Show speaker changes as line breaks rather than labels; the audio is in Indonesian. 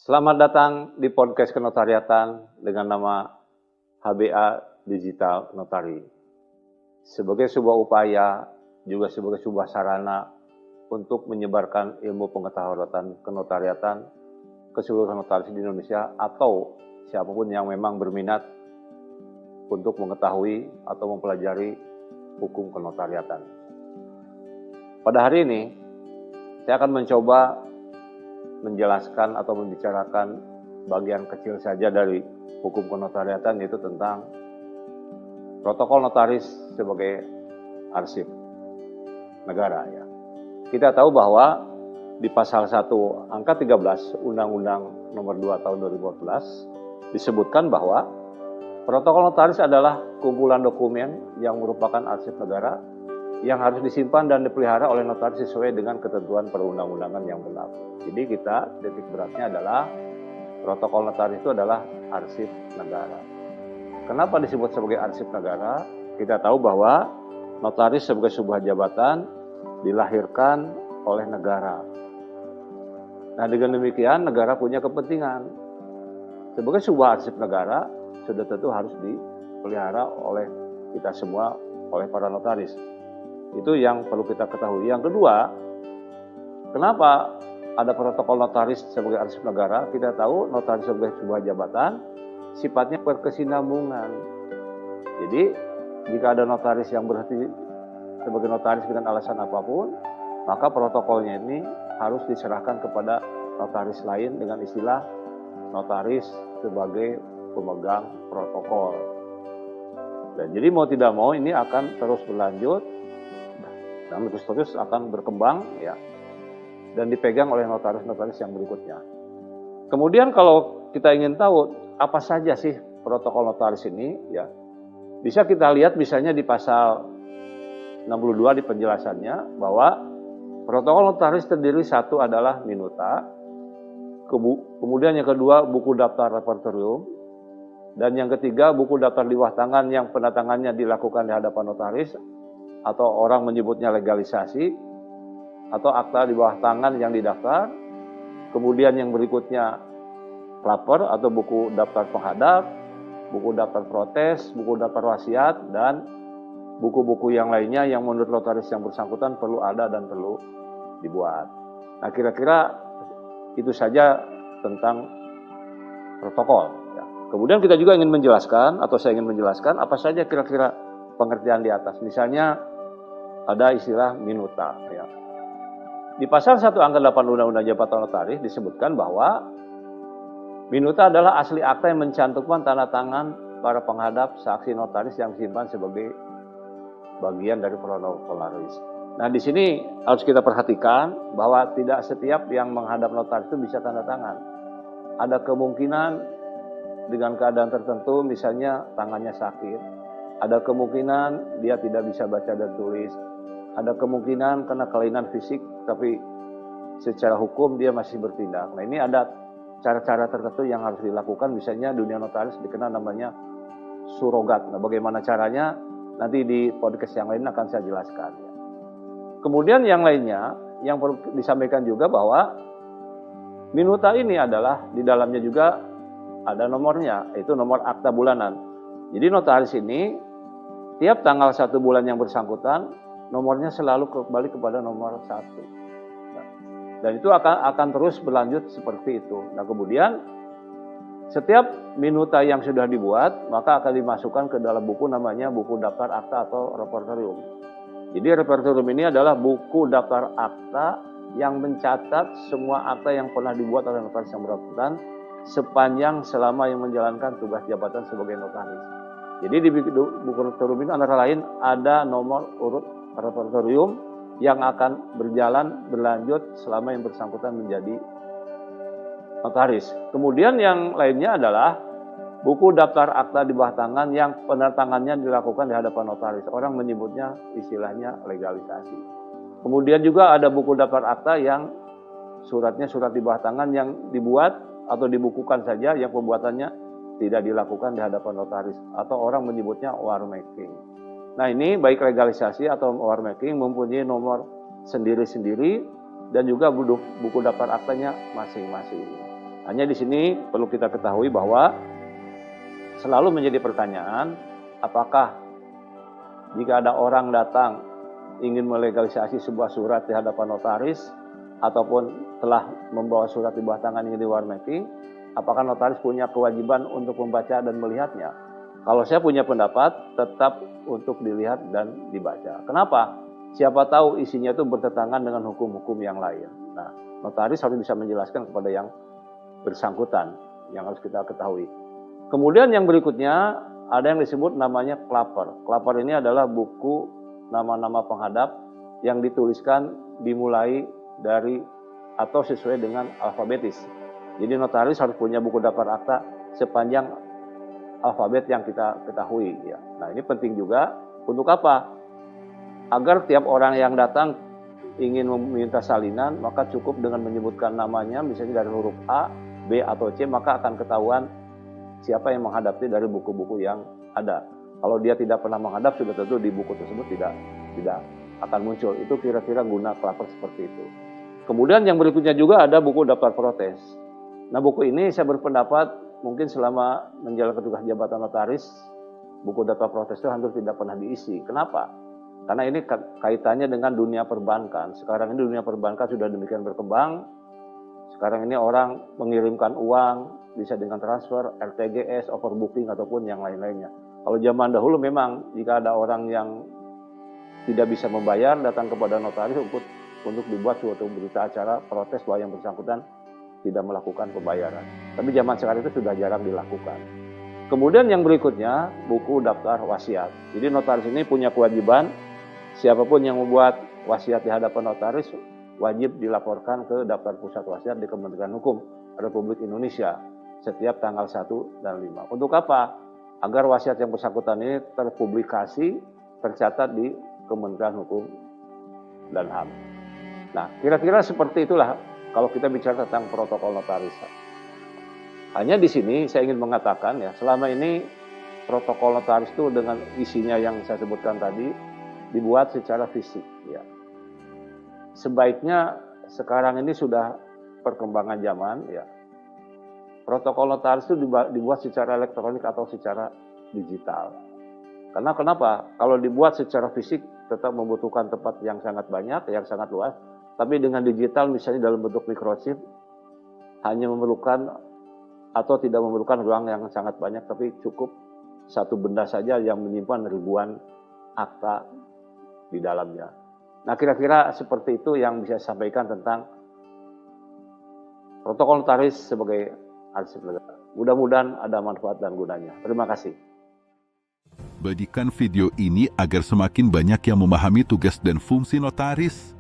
Selamat datang di podcast kenotariatan dengan nama HBA Digital Notari. Sebagai sebuah upaya, juga sebagai sebuah sarana untuk menyebarkan ilmu pengetahuan kenotariatan ke seluruh notaris di Indonesia atau siapapun yang memang berminat untuk mengetahui atau mempelajari hukum kenotariatan. Pada hari ini, saya akan mencoba menjelaskan atau membicarakan bagian kecil saja dari hukum kenotariatan, yaitu tentang protokol notaris sebagai arsip negara. Ya. Kita tahu bahwa di pasal 1 angka 13 Undang-Undang Nomor 2 Tahun 2014 disebutkan bahwa protokol notaris adalah kumpulan dokumen yang merupakan arsip negara yang harus disimpan dan dipelihara oleh notaris sesuai dengan ketentuan perundang-undangan yang berlaku. Jadi titik beratnya adalah protokol notaris itu adalah arsip negara. Kenapa disebut sebagai arsip negara? Kita tahu bahwa notaris sebagai sebuah jabatan dilahirkan oleh negara. Nah, dengan demikian negara punya kepentingan. Sebagai sebuah arsip negara sudah tentu harus dipelihara oleh kita semua, oleh para notaris. Itu yang perlu kita ketahui. Yang kedua, kenapa ada protokol notaris sebagai arsip negara? Kita tahu notaris sebagai sebuah jabatan sifatnya berkesinambungan. Jadi jika ada notaris yang berhenti sebagai notaris dengan alasan apapun, maka protokolnya ini harus diserahkan kepada notaris lain dengan istilah notaris sebagai pemegang protokol. Dan jadi mau tidak mau ini akan terus berlanjut dan terus akan berkembang ya, dan dipegang oleh notaris-notaris yang berikutnya. Kemudian kalau kita ingin tahu apa saja sih protokol notaris ini ya, bisa kita lihat misalnya di pasal 62 di penjelasannya bahwa protokol notaris terdiri satu adalah minuta, kemudian yang kedua buku daftar repertorium, dan yang ketiga buku daftar liwah tangan yang pendatangannya dilakukan di hadapan notaris atau orang menyebutnya legalisasi, atau akta di bawah tangan yang didaftar. Kemudian yang berikutnya klaper atau buku daftar penghadap, buku daftar protes, buku daftar wasiat, dan buku-buku yang lainnya yang menurut notaris yang bersangkutan perlu ada dan perlu dibuat. Nah, kira-kira itu saja tentang protokol. Ya. Kemudian kita juga ingin menjelaskan, atau saya ingin menjelaskan apa saja kira-kira pengertian di atas. Misalnya ada istilah minuta. Ya. Di pasal 1 angka 8 Undang-Undang Jabatan Notaris disebutkan bahwa minuta adalah asli akta yang mencantumkan tanda tangan para penghadap saksi notaris yang disimpan sebagai bagian dari protokol notaris. Nah, di sini harus kita perhatikan bahwa tidak setiap yang menghadap notaris itu bisa tanda tangan. Ada kemungkinan dengan keadaan tertentu, misalnya tangannya sakit, ada kemungkinan dia tidak bisa baca dan tulis, ada kemungkinan karena kelainan fisik, tapi secara hukum dia masih bertindak. Nah, ini ada cara-cara tertentu yang harus dilakukan, misalnya dunia notaris dikenal namanya surogat. Nah, bagaimana caranya? Nanti di podcast yang lain akan saya jelaskan. Kemudian yang lainnya, yang perlu disampaikan juga bahwa minuta ini adalah, di dalamnya juga ada nomornya, yaitu nomor akta bulanan. Jadi notaris ini, tiap tanggal 1 bulan yang bersangkutan, nomornya selalu kembali kepada nomor 1. Nah, dan itu akan terus berlanjut seperti itu. Nah, kemudian setiap minuta yang sudah dibuat, maka akan dimasukkan ke dalam buku namanya buku daftar akta atau repertorium. Jadi repertorium ini adalah buku daftar akta yang mencatat semua akta yang pernah dibuat oleh notaris yang bersangkutan sepanjang selama yang menjalankan tugas jabatan sebagai notaris. Jadi di buku repertorium ini antara lain ada nomor urut repertorium yang akan berlanjut selama yang bersangkutan menjadi notaris. Kemudian yang lainnya adalah buku daftar akta di bawah tangan yang penandatangannya dilakukan di hadapan notaris. Orang menyebutnya istilahnya legalisasi. Kemudian juga ada buku daftar akta yang suratnya surat di bawah tangan yang dibuat atau dibukukan saja, yang pembuatannya tidak dilakukan di hadapan notaris, atau orang menyebutnya war making. Nah, ini baik legalisasi atau war making mempunyai nomor sendiri-sendiri dan juga buku daftar aktanya masing-masing. Hanya di sini perlu kita ketahui bahwa selalu menjadi pertanyaan, apakah jika ada orang datang ingin melegalisasi sebuah surat di hadapan notaris, ataupun telah membawa surat di bawah tangan ingin di war making, apakah notaris punya kewajiban untuk membaca dan melihatnya? Kalau saya punya pendapat, tetap untuk dilihat dan dibaca. Kenapa? Siapa tahu isinya itu bertentangan dengan hukum-hukum yang lain. Nah, notaris harus bisa menjelaskan kepada yang bersangkutan, yang harus kita ketahui. Kemudian yang berikutnya, ada yang disebut namanya klaper. Klaper ini adalah buku nama-nama penghadap yang dituliskan dimulai dari atau sesuai dengan alfabetis. Jadi notaris harus punya buku daftar akta sepanjang alfabet yang kita ketahui. Ya. Nah, ini penting juga. Untuk apa? Agar tiap orang yang datang ingin meminta salinan, maka cukup dengan menyebutkan namanya, misalnya dari huruf A, B, atau C, maka akan ketahuan siapa yang menghadapi dari buku-buku yang ada. Kalau dia tidak pernah menghadap, sudah tentu di buku tersebut tidak akan muncul. Itu kira-kira guna klaper seperti itu. Kemudian yang berikutnya juga ada buku daftar protes. Nah, buku ini saya berpendapat mungkin selama menjalankan tugas jabatan notaris, buku daftar protes itu hampir tidak pernah diisi. Kenapa? Karena ini kaitannya dengan dunia perbankan. Sekarang ini dunia perbankan sudah demikian berkembang. Sekarang ini orang mengirimkan uang, bisa dengan transfer, RTGS, overbooking, ataupun yang lain-lainnya. Kalau zaman dahulu memang jika ada orang yang tidak bisa membayar, datang kepada notaris untuk dibuat suatu berita acara protes bahwa yang bersangkutan tidak melakukan pembayaran. Tapi zaman sekarang itu sudah jarang dilakukan. Kemudian yang berikutnya, buku daftar wasiat. Jadi notaris ini punya kewajiban, siapapun yang membuat wasiat di hadapan notaris, wajib dilaporkan ke daftar pusat wasiat di Kementerian Hukum Republik Indonesia setiap tanggal 1 dan 5. Untuk apa? Agar wasiat yang bersangkutan ini terpublikasi, tercatat di Kementerian Hukum dan HAM. Nah, kira-kira seperti itulah kalau kita bicara tentang protokol notaris. Hanya di sini saya ingin mengatakan ya, selama ini protokol notaris itu dengan isinya yang saya sebutkan tadi dibuat secara fisik. Ya. Sebaiknya sekarang ini sudah perkembangan zaman ya. Protokol notaris itu dibuat secara elektronik atau secara digital. Karena kenapa? Kalau dibuat secara fisik tetap membutuhkan tempat yang sangat banyak, yang sangat luas. Tapi dengan digital misalnya dalam bentuk microchip hanya memerlukan atau tidak memerlukan ruang yang sangat banyak, tapi cukup satu benda saja yang menyimpan ribuan akta di dalamnya. Nah, kira-kira seperti itu yang bisa saya sampaikan tentang protokol notaris sebagai arsip negara. Mudah-mudahan ada manfaat dan gunanya. Terima kasih.
Bagikan video ini agar semakin banyak yang memahami tugas dan fungsi notaris.